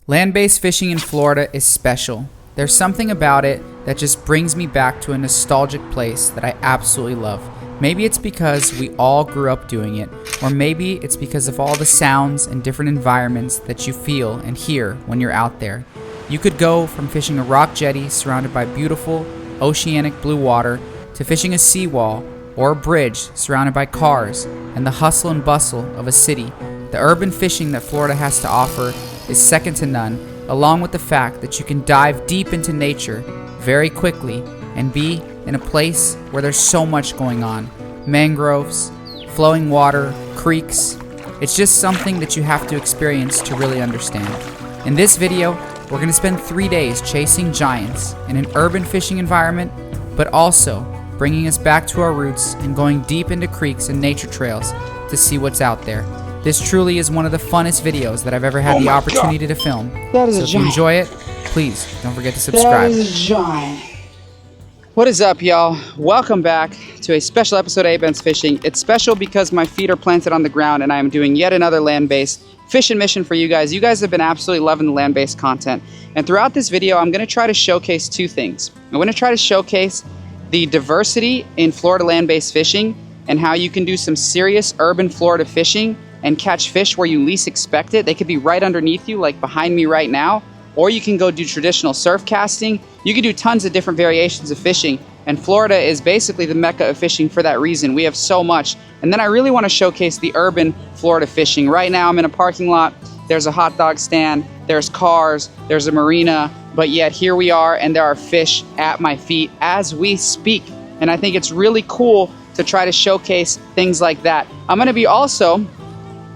Land-based fishing in Florida is special. There's something about it that just brings me back to a nostalgic place that I absolutely love. Maybe it's because we all grew up doing it, or maybe it's because of all the sounds and different environments that you feel and hear when you're out there. You could go from fishing a rock jetty surrounded by beautiful, oceanic blue water to fishing a seawall or a bridge surrounded by cars and the hustle and bustle of a city. The urban fishing that Florida has to offer is second to none, along with the fact that you can dive deep into nature very quickly and be in a place where there's so much going on. Mangroves, flowing water, creeks. It's just something that you have to experience to really understand. In this video, we're going to spend 3 days chasing giants in an urban fishing environment, but also bringing us back to our roots and going deep into creeks and nature trails to see what's out there. This truly is one of the funnest videos that I've ever had the opportunity to film. That is so a if giant. you enjoy it, please don't forget to subscribe. That is a giant. What is up, y'all? Welcome back to a special episode of Ebike's Fishing. It's special because my feet are planted on the ground and I am doing yet another land-based fishing mission for you guys. You guys have been absolutely loving the land-based content. And throughout this video, I'm going to try to showcase two things. I'm going to try to showcase the diversity in Florida land-based fishing and how you can do some serious urban Florida fishing and catch fish where you least expect it. They could be right underneath you, like behind me right now, or you can go do traditional surf casting. You can do tons of different variations of fishing, and Florida is basically the mecca of fishing for that reason. We have so much. And then I really want to showcase the urban Florida fishing. Right now I'm in a parking lot. There's a hot dog stand, there's cars, there's a marina, but yet here we are and there are fish at my feet as we speak. And I think it's really cool to try to showcase things like that. I'm going to be also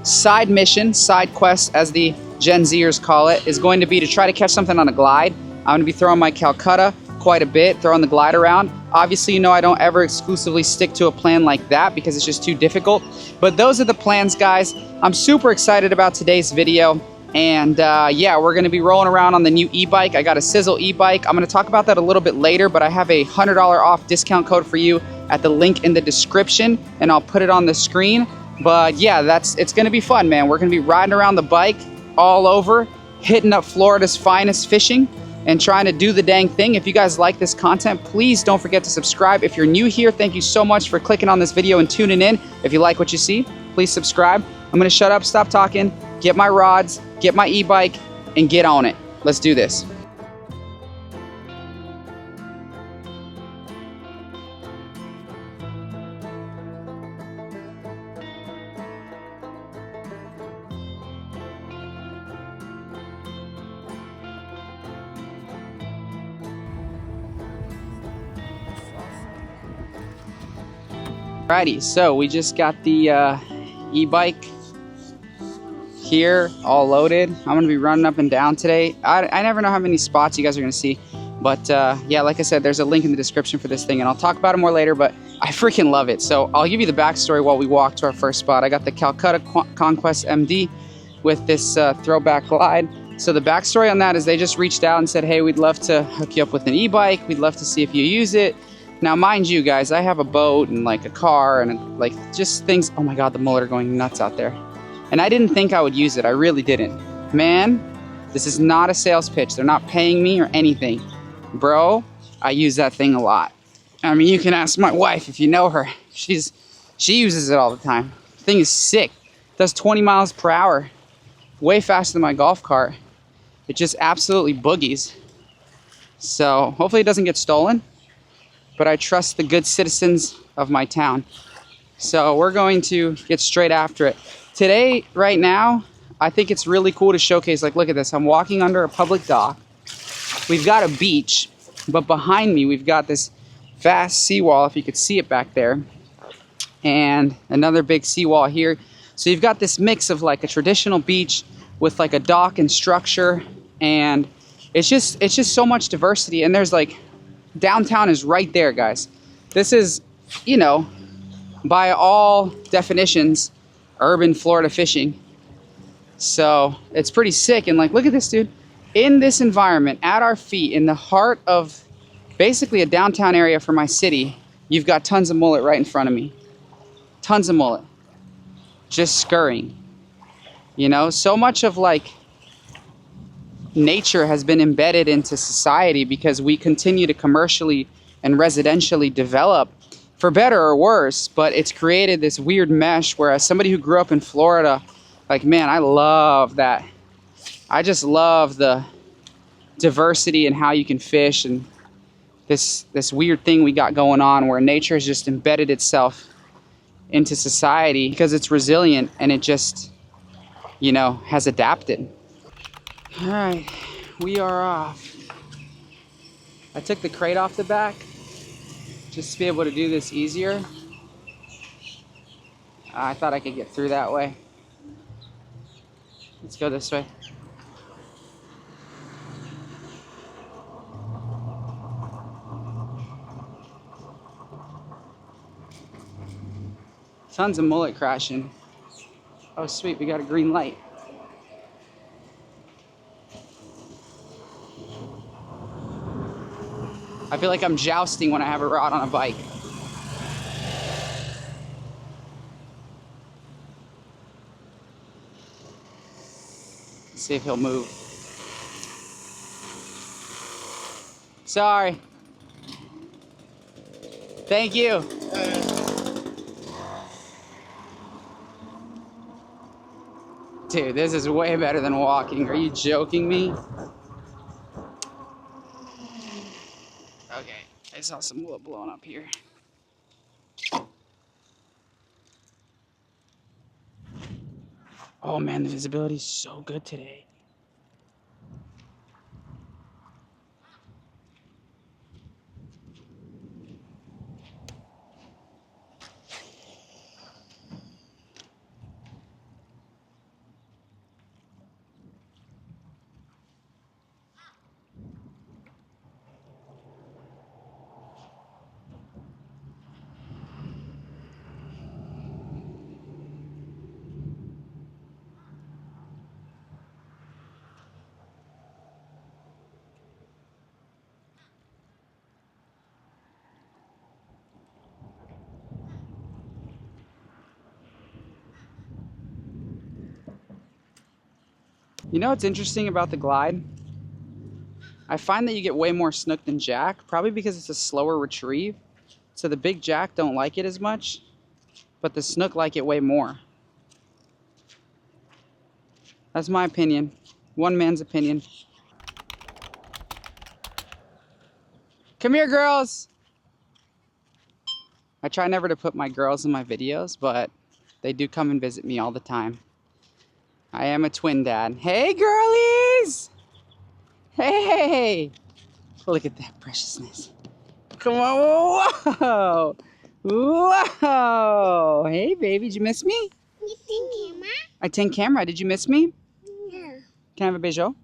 side mission, side quest as the Gen Zers call it, is going to be to try to catch something on a glide. I'm going to be throwing my Calcutta quite a bit, throwing the glide around. Obviously, you know I don't ever exclusively stick to a plan like that because it's just too difficult. But those are the plans, guys. I'm super excited about today's video. And yeah, we're going to be rolling around on the new e-bike. I got a Sizzle e-bike. I'm going to talk about that a little bit later, but I have a $100 off discount code for you at the link in the description, and I'll put it on the screen. But yeah, it's going to be fun, man. We're going to be riding around the bike all over, hitting up Florida's finest fishing and trying to do the dang thing. If you guys like this content, please don't forget to subscribe. If you're new here, thank you so much for clicking on this video and tuning in. If you like what you see, please subscribe. I'm going to shut up, stop talking, get my rods, get my e-bike, and get on it. Let's do this. Alrighty, so we just got the e-bike here all loaded. I'm gonna be running up and down today. I never know how many spots you guys are gonna see, but yeah, like I said, there's a link in the description for this thing, and I'll talk about it more later, but I freaking love it. So I'll give you the backstory while we walk to our first spot. I got the Calcutta Conquest MD with this throwback glide. So the backstory on that is they just reached out and said, hey, we'd love to hook you up with an e-bike. We'd love to see if you use it. Now, mind you, guys, I have a boat and like a car and like just things. Oh my God, the mullet are going nuts out there. And I didn't think I would use it. I really didn't. Man, this is not a sales pitch. They're not paying me or anything. Bro, I use that thing a lot. I mean, you can ask my wife if you know her. She uses it all the time. The thing is sick. It does 20 miles per hour. Way faster than my golf cart. It just absolutely boogies. So hopefully it doesn't get stolen. But I trust the good citizens of my town. So we're going to get straight after it. Today, right now, I think it's really cool to showcase, like, look at this. I'm walking under a public dock. We've got a beach, but behind me, we've got this vast seawall, if you could see it back there. And another big seawall here. So you've got this mix of like a traditional beach with like a dock and structure. And it's just so much diversity. And there's like, downtown is right there, guys. This is, you know, by all definitions, urban Florida fishing. So it's pretty sick. And like, look at this, dude. In this environment, at our feet, in the heart of basically a downtown area for my city, you've got tons of mullet right in front of me. Tons of mullet. Just scurrying. You know, so much of like nature has been embedded into society because we continue to commercially and residentially develop, for better or worse, but it's created this weird mesh where, as somebody who grew up in Florida, like, man, I love that. I just love the diversity and how you can fish, and this weird thing we got going on where nature has just embedded itself into society because it's resilient and it just, you know, has adapted. All right, we are off. I took the crate off the back just to be able to do this easier. I thought I could get through that way. Let's go this way. Tons of mullet crashing. Oh sweet, we got a green light. I feel like I'm jousting when I have a rod on a bike. Let's see if he'll move. Sorry. Thank you. Dude, this is way better than walking. Are you joking me? Okay, I saw some wood blowing up here. Oh man, the visibility is so good today. You know what's interesting about the glide? I find that you get way more snook than jack, probably because it's a slower retrieve. So the big jack don't like it as much, but the snook like it way more. That's my opinion. One man's opinion. Come here, girls! I try never to put my girls in my videos, but they do come and visit me all the time. I am a twin dad. Hey, girlies! Hey! Look at that preciousness. Come on. Whoa! Whoa! Hey, baby, did you miss me? You think camera? I take camera. Did you miss me? Yeah. Can I have a bejo?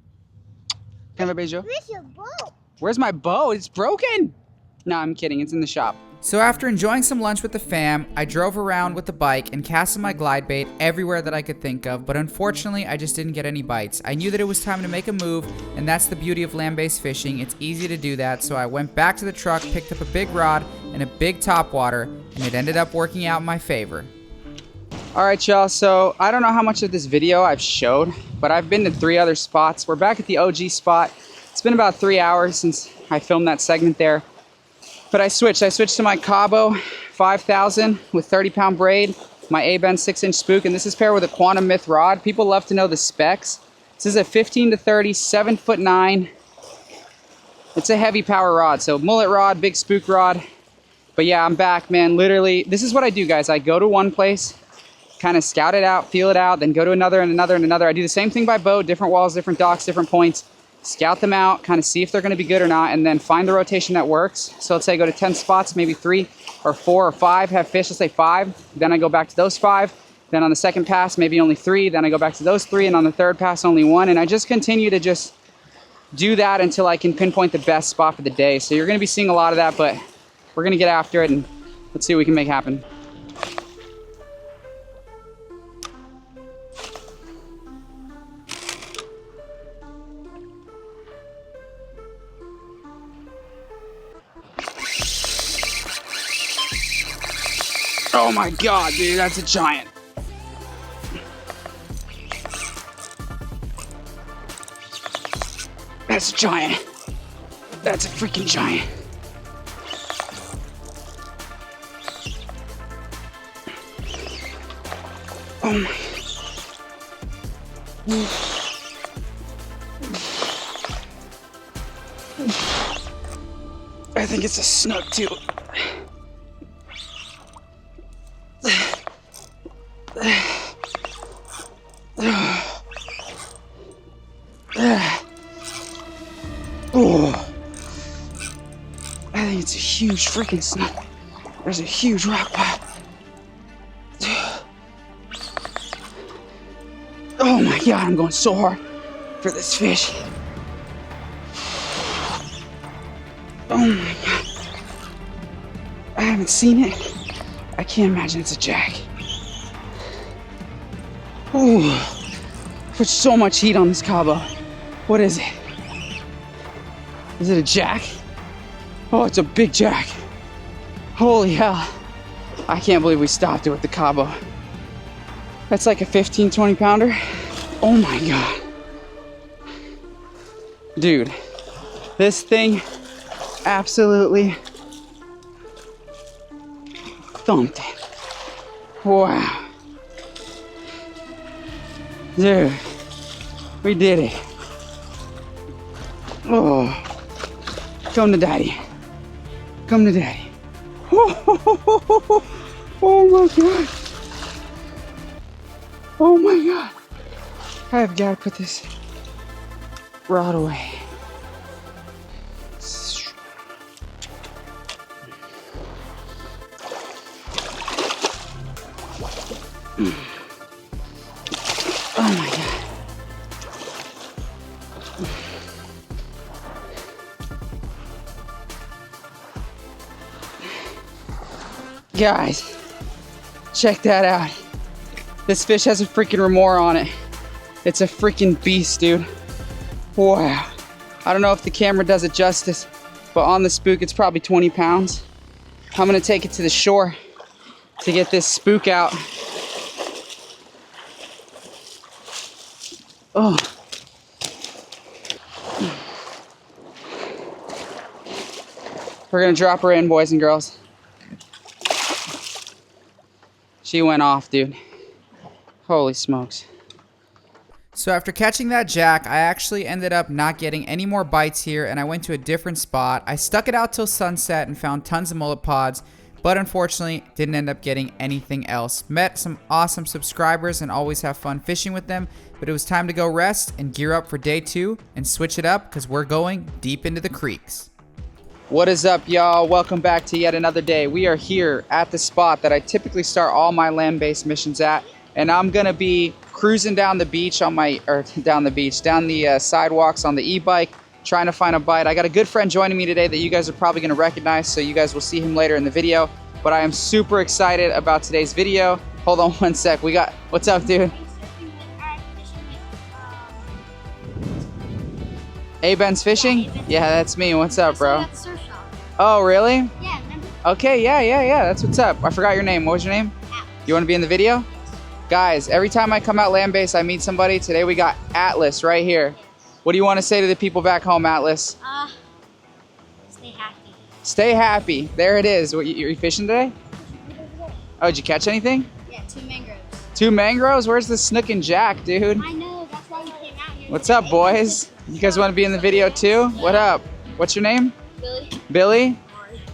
Can I have a bejo? Where's your boat? Where's my boat? It's broken! No, I'm kidding. It's in the shop. So after enjoying some lunch with the fam, I drove around with the bike and casted my glide bait everywhere that I could think of, but unfortunately, I just didn't get any bites. I knew that it was time to make a move, and that's the beauty of land-based fishing. It's easy to do that, so I went back to the truck, picked up a big rod and a big topwater, and it ended up working out in my favor. Alright y'all, so I don't know how much of this video I've showed, but I've been to 3 other spots. We're back at the OG spot. It's been about 3 hours since I filmed that segment there. But I switched to my Cabo 5000 with 30-pound braid, my A-bend 6-inch spook, and this is paired with a Quantum Myth rod. People love to know the specs. This is a 15 to 30, 7'9". It's a heavy power rod, so mullet rod, big spook rod. But yeah, I'm back, man. Literally, this is what I do, guys. I go to one place, kind of scout it out, feel it out, then go to another and another and another. I do the same thing by boat, different walls, different docks, different points. Scout them out, kind of see if they're going to be good or not, and then find the rotation that works. So let's say I go to 10 spots, maybe 3 or 4 or 5 have fish, let's say 5. Then I go back to those 5. Then on the second pass, maybe only 3. Then I go back to those 3, and on the third pass, only 1. And I just continue to just do that until I can pinpoint the best spot for the day. So you're going to be seeing a lot of that, but we're going to get after it, and let's see what we can make happen. Oh my god, dude, that's a giant. That's a giant. That's a freaking giant. Oh my. I think it's a snook too. Oh, I think it's a huge freaking snook. There's a huge rock pile. Oh my God, I'm going so hard for this fish. Oh my God. I haven't seen it. I can't imagine it's a jack. Oh, put so much heat on this cabo. What is it? Is it a jack? Oh, it's a big jack. Holy hell. I can't believe we stopped it with the cabo. That's like a 15, 20 pounder. Oh my God. Dude, this thing absolutely thumped it. Wow. Dude, we did it. Oh, come to daddy. Come to daddy. Oh my God. Oh my God. I've got to put this rod away. Oh my God. Guys, check that out. This fish has a freaking remora on it. It's a freaking beast, dude. Wow. I don't know if the camera does it justice, but on the spook, it's probably 20 pounds. I'm gonna take it to the shore to get this spook out. Oh. We're gonna drop her in, boys and girls. She went off, dude. Holy smokes. So after catching that jack, I actually ended up not getting any more bites here, and I went to a different spot. I stuck it out till sunset and found tons of mullet pods, but unfortunately didn't end up getting anything else. Met some awesome subscribers and always have fun fishing with them, but it was time to go rest and gear up for day 2 and switch it up because we're going deep into the creeks. What is up, y'all? Welcome back to yet another day. We are here at the spot that I typically start all my land-based missions at, and I'm gonna be cruising down the beach on my, down the sidewalks on the Ebike, trying to find a bite. I got a good friend joining me today that you guys are probably gonna recognize, so you guys will see him later in the video, but I am super excited about today's video. Hold on one sec. We got, what's up, dude? A-Ben's Fishing? Yeah, that's me. What's up, bro? Oh, really? Yeah, remember? Okay, yeah. That's what's up. I forgot your name. What was your name? Atlas. You want to be in the video? Guys, every time I come out land-based, I meet somebody. Today we got Atlas right here. What do you want to say to the people back home, Atlas? Stay happy. Stay happy. There it is. What, you fishing today? Oh, did you catch anything? Yeah, 2 mangroves. 2 mangroves? Where's the Snook and Jack, dude? I know, that's why we came out here. What's up, boys? You guys want to be in the video too? What up? What's your name? Billy. Billy?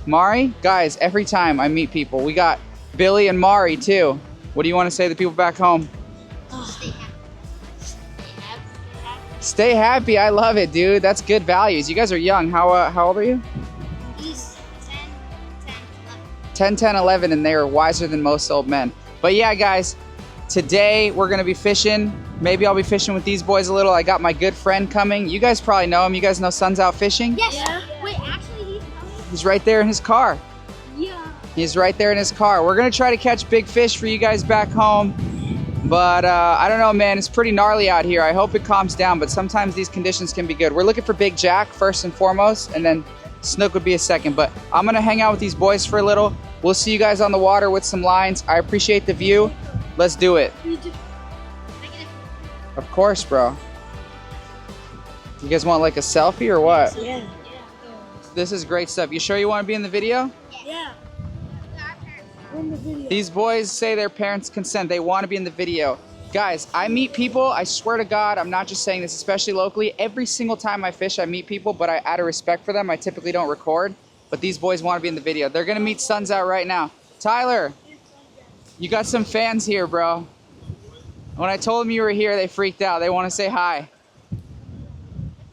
Mari? Guys, every time I meet people, we got Billy and Mari too. What do you want to say to the people back home? Stay happy. Stay happy. I love it, dude. That's good values. You guys are young. How old are you? He's 10, 10, 11, and they're wiser than most old men. But yeah, guys, today we're gonna be fishing. Maybe I'll be fishing with these boys a little. I got my good friend coming. You guys probably know him. You guys know Sun's Out Fishing? Yes. Yeah. Wait, actually, he's coming. He's right there in his car. Yeah. He's right there in his car. We're gonna try to catch big fish for you guys back home. But I don't know, man. It's pretty gnarly out here. I hope it calms down, but sometimes these conditions can be good. We're looking for big jack first and foremost, and then Snook would be a second. But I'm gonna hang out with these boys for a little. We'll see you guys on the water with some lines. I appreciate the view. Let's do it. Of course, bro. You guys want like a selfie or what? Yeah. This is great stuff. You sure you want to be in the video? Yeah. We're in the video. These boys say their parents consent. They want to be in the video. Guys, I meet people, I swear to God, I'm not just saying this, especially locally. Every single time I fish, I meet people, but out of respect for them, I typically don't record. But these boys want to be in the video. They're going to meet Suns Out right now. Tyler, you got some fans here, bro. When I told them you were here, they freaked out. They want to say hi. If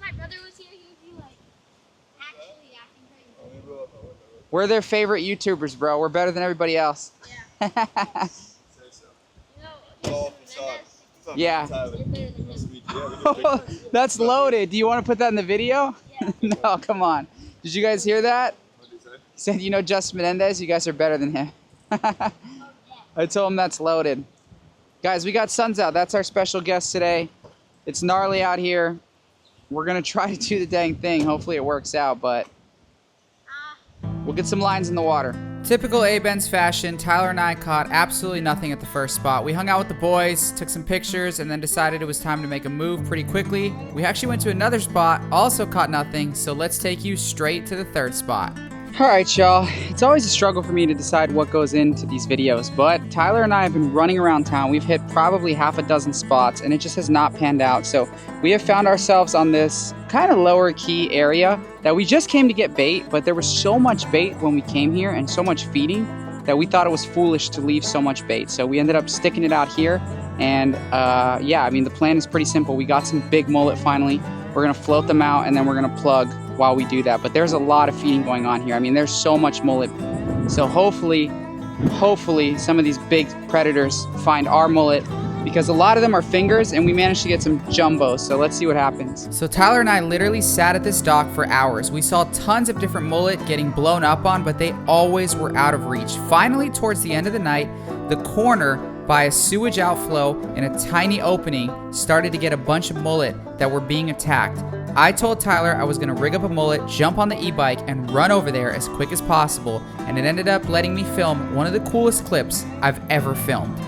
my brother was here, he would be like actually acting crazy. We're their favorite YouTubers, bro. We're better than everybody else. Yeah. Yeah. You're better than him. That's loaded. Do you want to put that in the video? Yeah. No, come on. Did you guys hear that? He said, you know Justin Menendez? You guys are better than him. I told him that's loaded. Guys, we got Suns Out. That's our special guest today. It's gnarly out here. We're going to try to do the dang thing. Hopefully it works out, but we'll get some lines in the water. Typical A-Ben's fashion, Tyler and I caught absolutely nothing at the first spot. We hung out with the boys, took some pictures, and then decided it was time to make a move pretty quickly. We actually went to another spot, also caught nothing, so let's take you straight to the third spot. Alright y'all, it's always a struggle for me to decide what goes into these videos, but Tyler and I have been running around town. We've hit probably half a dozen spots and it just has not panned out. So we have found ourselves on this kind of lower key area that we just came to get bait, but there was so much bait when we came here and so much feeding that we thought it was foolish to leave so much bait. So we ended up sticking it out here and yeah, I mean the plan is pretty simple. We got some big mullet finally. We're gonna float them out and then we're gonna plug while we do that. But there's a lot of feeding going on here. I mean, there's so much mullet. So hopefully some of these big predators find our mullet because a lot of them are fingers and we managed to get some jumbos. So let's see what happens. So Tyler and I literally sat at this dock for hours. We saw tons of different mullet getting blown up on, but they always were out of reach. Finally, towards the end of the night, the corner by a sewage outflow in a tiny opening started to get a bunch of mullet that were being attacked. I told Tyler I was gonna rig up a mullet, jump on the e-bike, and run over there as quick as possible, and it ended up letting me film one of the coolest clips I've ever filmed.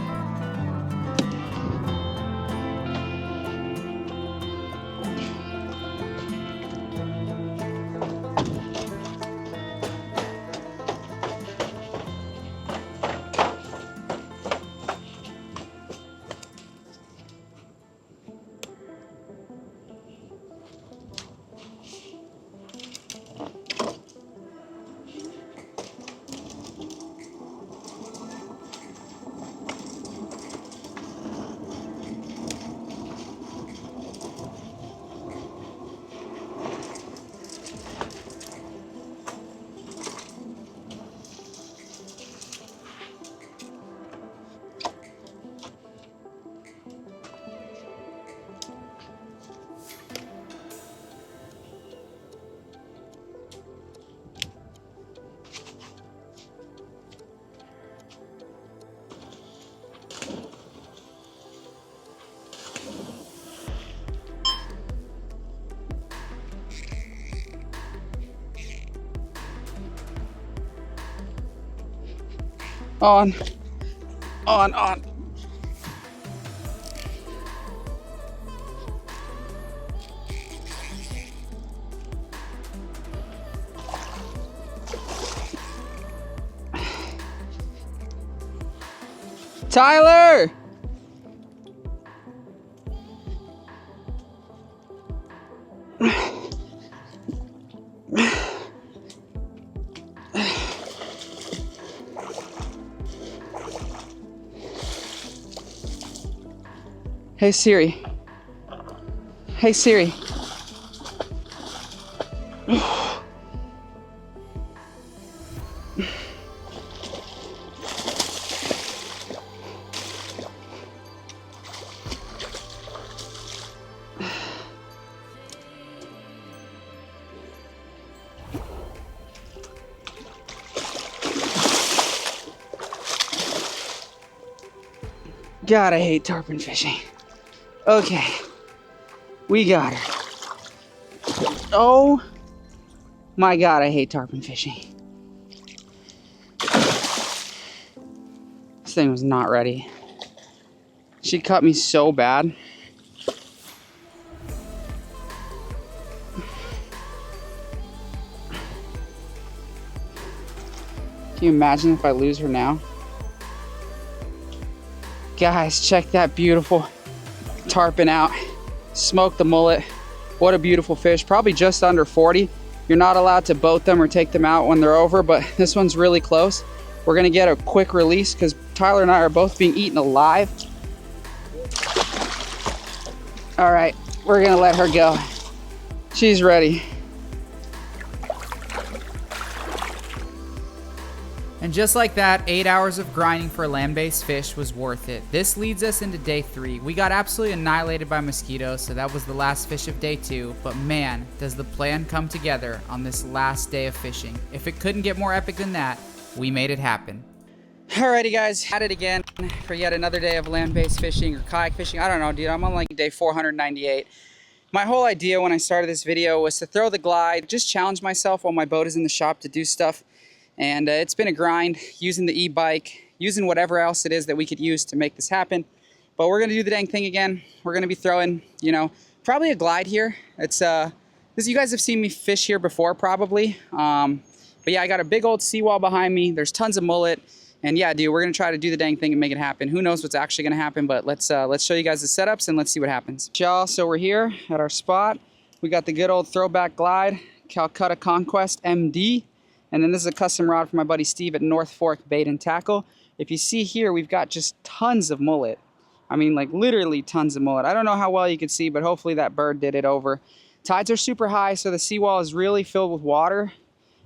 On. Tyler! Hey Siri. Hey Siri. God, I hate tarpon fishing. Okay, we got her. Oh my God, I hate tarpon fishing. This thing was not ready. She cut me so bad. Can you imagine if I lose her now? Guys, check that beautiful tarpon out. Smoke the mullet. What a beautiful fish. Probably just under 40. You're not allowed to boat them or take them out when they're over, but this one's really close. We're gonna get a quick release because Tyler and I are both being eaten alive. All right, we're gonna let her go. She's ready. And just like that, 8 hours of grinding for a land-based fish was worth it. This leads us into day 3. We got absolutely annihilated by mosquitoes, so that was the last fish of day 2. But man, does the plan come together on this last day of fishing. If it couldn't get more epic than that, we made it happen. Alrighty guys, at it again for yet another day of land-based fishing or kayak fishing. I don't know, dude, I'm on like day 498. My whole idea when I started this video was to throw the glide, just challenge myself while my boat is in the shop to do stuff. And it's been a grind using the e-bike, using whatever else it is that we could use to make this happen. But we're gonna do the dang thing again. We're gonna be throwing, you know, probably a glide here. It's this, you guys have seen me fish here before probably. But yeah, I got a big old seawall behind me. There's tons of mullet. And yeah, dude, we're gonna try to do the dang thing and make it happen. Who knows what's actually gonna happen, but let's show you guys the setups and let's see what happens. Y'all, so we're here at our spot. We got the good old throwback glide, Calcutta Conquest MD. And then this is a custom rod from my buddy Steve at North Fork Bait and Tackle. If you see here, we've got just tons of mullet. I mean, like literally tons of mullet. I don't know how well you can see, but hopefully that bird did it over. Tides are super high, so the seawall is really filled with water.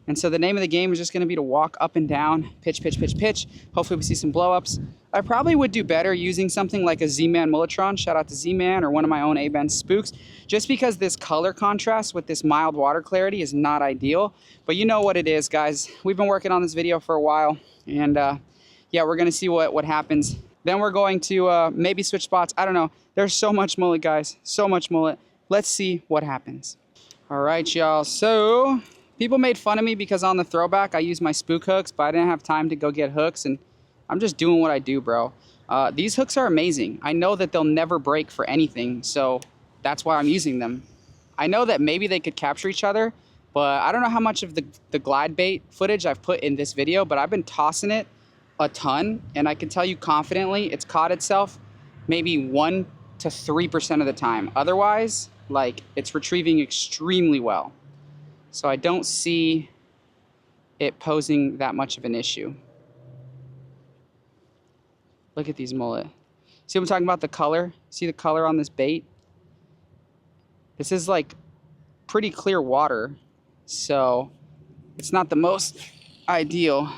And so the name of the game is just gonna be to walk up and down, pitch, pitch, pitch, pitch. Hopefully we see some blow-ups. I probably would do better using something like a Z-Man Mulletron, shout out to Z-Man, or one of my own A-Bend spooks, just because this color contrast with this mild water clarity is not ideal. But you know what it is, guys. We've been working on this video for a while, and yeah, we're gonna see what happens. Then we're going to maybe switch spots. I don't know. There's so much mullet, guys, so much mullet. Let's see what happens. All right, y'all, so people made fun of me because on the throwback I used my spook hooks, but I didn't have time to go get hooks, and I'm just doing what I do, bro. These hooks are amazing. I know that they'll never break for anything, so that's why I'm using them. I know that maybe they could capture each other, but I don't know how much of the glide bait footage I've put in this video, but I've been tossing it a ton, and I can tell you confidently it's caught itself maybe 1 to 3% of the time. Otherwise, like, it's retrieving extremely well. So I don't see it posing that much of an issue. Look at these mullet. See what I'm talking about, the color? See the color on this bait? This is like pretty clear water, so it's not the most ideal.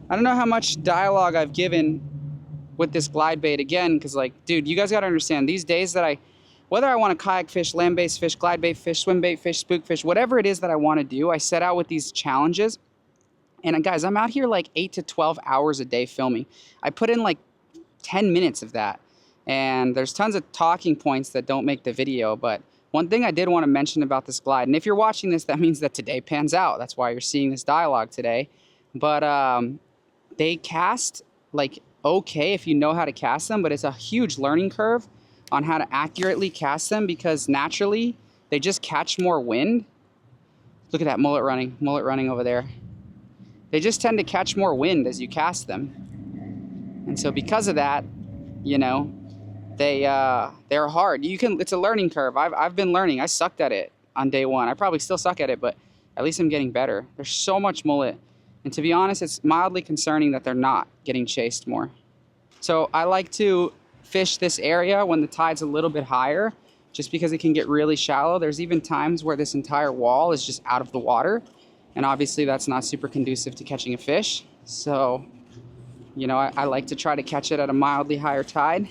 I don't know how much dialogue I've given with this glide bait again, because like, dude, you guys gotta understand, these days that whether I want to kayak fish, land-based fish, glide bait fish, swim bait fish, spook fish, whatever it is that I want to do, I set out with these challenges. And guys, I'm out here like 8 to 12 hours a day filming. I put in like 10 minutes of that. And there's tons of talking points that don't make the video. But one thing I did want to mention about this glide, and if you're watching this, that means that today pans out. That's why you're seeing this dialogue today. But they cast like okay if you know how to cast them, but it's a huge learning curve on how to accurately cast them because naturally they just catch more wind. Look at that mullet running over there. They just tend to catch more wind as you cast them. And so because of that, you know, they're hard. It's a learning curve. I've been learning. I sucked at it on day 1. I probably still suck at it, but at least I'm getting better. There's so much mullet. And to be honest, it's mildly concerning that they're not getting chased more. So I like to fish this area when the tide's a little bit higher, just because it can get really shallow. There's even times where this entire wall is just out of the water. And obviously that's not super conducive to catching a fish. So, you know, I like to try to catch it at a mildly higher tide.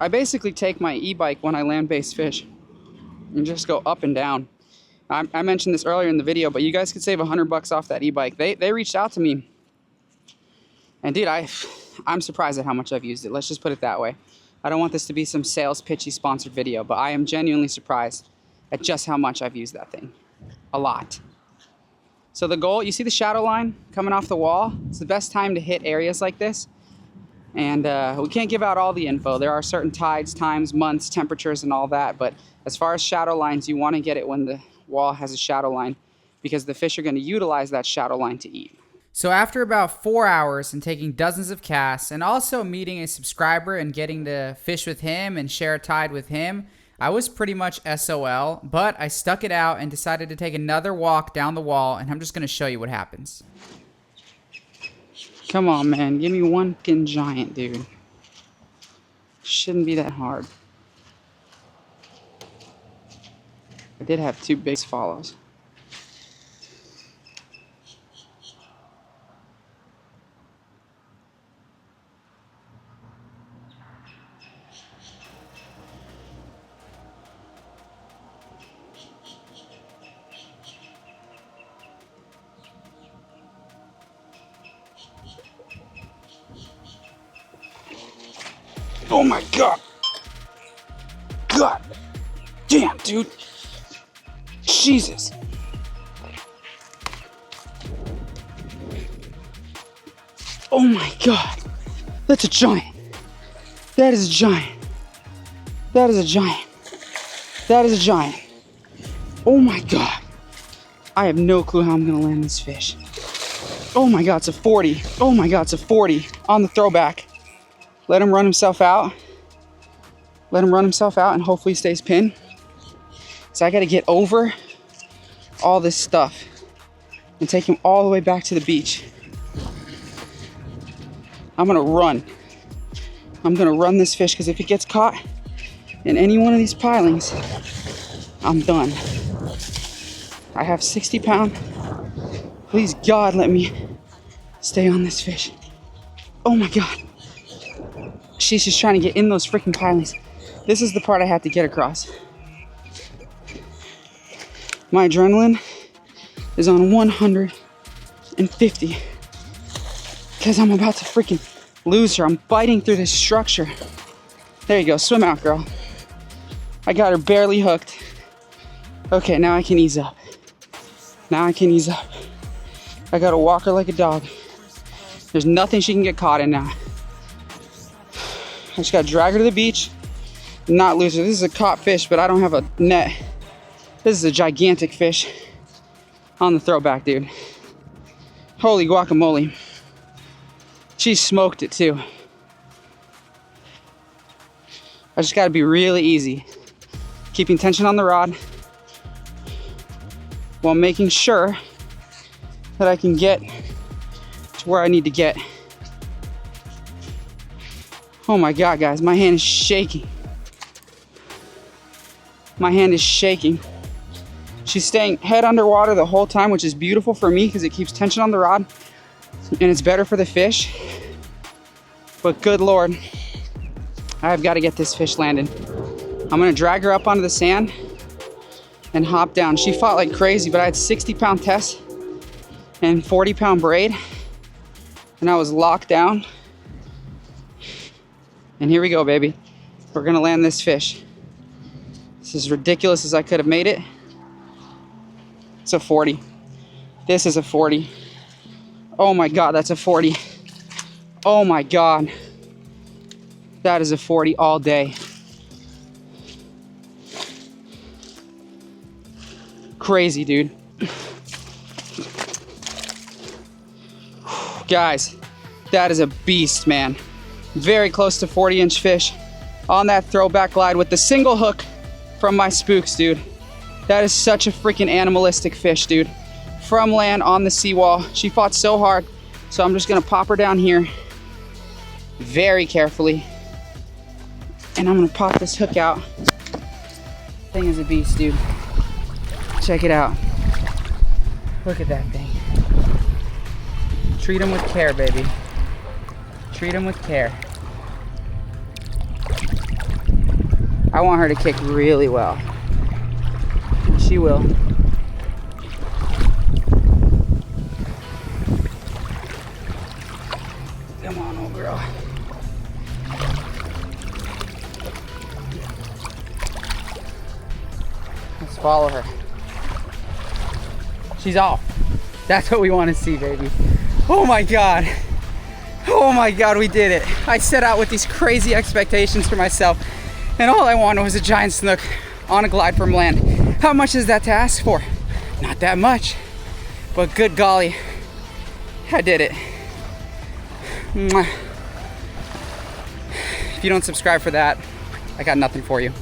I basically take my e-bike when I land-based fish and just go up and down. I mentioned this earlier in the video, but you guys could save $100 off that e-bike. They reached out to me. And dude, I'm surprised at how much I've used it. Let's just put it that way. I don't want this to be some sales pitchy sponsored video, but I am genuinely surprised at just how much I've used that thing. A lot. So the goal, you see the shadow line coming off the wall? It's the best time to hit areas like this. And we can't give out all the info. There are certain tides, times, months, temperatures, and all that. But as far as shadow lines, you want to get it when the wall has a shadow line. because the fish are going to utilize that shadow line to eat. So after about 4 hours and taking dozens of casts and also meeting a subscriber and getting to fish with him and share a tide with him, I was pretty much SOL, but I stuck it out and decided to take another walk down the wall, and I'm just going to show you what happens. Come on, man. Give me one fucking giant, dude. Shouldn't be that hard. I did have 2 big swallows. Oh my God. God damn, dude. Jesus. Oh my God. That's a giant. That is a giant. That is a giant. That is a giant. Oh my God. I have no clue how I'm gonna land this fish. Oh my God, it's a 40. Oh my God, it's a 40 on the throwback. Let him run himself out. Let him run himself out and hopefully he stays pinned. So I gotta get over all this stuff and take him all the way back to the beach. I'm gonna run. I'm gonna run this fish because if it gets caught in any one of these pilings, I'm done. I have 60 pound. Please God, let me stay on this fish. Oh my God. She's just trying to get in those freaking pilings. This is the part I have to get across. My adrenaline is on 150 because I'm about to freaking lose her. I'm biting through this structure. There you go, swim out, girl. I got her barely hooked. Okay, now I can ease up. Now I can ease up. I gotta walk her like a dog. There's nothing she can get caught in now. I just gotta drag her to the beach and not lose her. This is a caught fish, but I don't have a net. This is a gigantic fish on the throwback, dude. Holy guacamole. She smoked it too. I just gotta be really easy. Keeping tension on the rod while making sure that I can get to where I need to get. Oh my God, guys, my hand is shaking. My hand is shaking. She's staying head underwater the whole time, which is beautiful for me because it keeps tension on the rod and it's better for the fish. But good Lord, I've got to get this fish landed. I'm gonna drag her up onto the sand and hop down. She fought like crazy, but I had 60 pound test and 40 pound braid and I was locked down. And here we go, baby. We're gonna land this fish. This is ridiculous as I could have made it. It's a 40. This is a 40. Oh my God, that's a 40. Oh my God. That is a 40 all day. Crazy, dude. Guys, that is a beast, man. Very close to 40-inch fish on that throwback glide with the single hook from my spooks, dude. That is such a freaking animalistic fish, dude. From land on the seawall. She fought so hard, so I'm just gonna pop her down here very carefully. And I'm gonna pop this hook out. Thing is a beast, dude. Check it out. Look at that thing. Treat him with care, baby. Treat him with care. I want her to kick really well. She will. Come on, old girl. Let's follow her. She's off. That's what we want to see, baby. Oh my God. Oh my God, we did it. I set out with these crazy expectations for myself, and all I wanted was a giant snook on a glide from land. How much is that to ask for? Not that much. But good golly, I did it. Mwah. If you don't subscribe for that, I got nothing for you.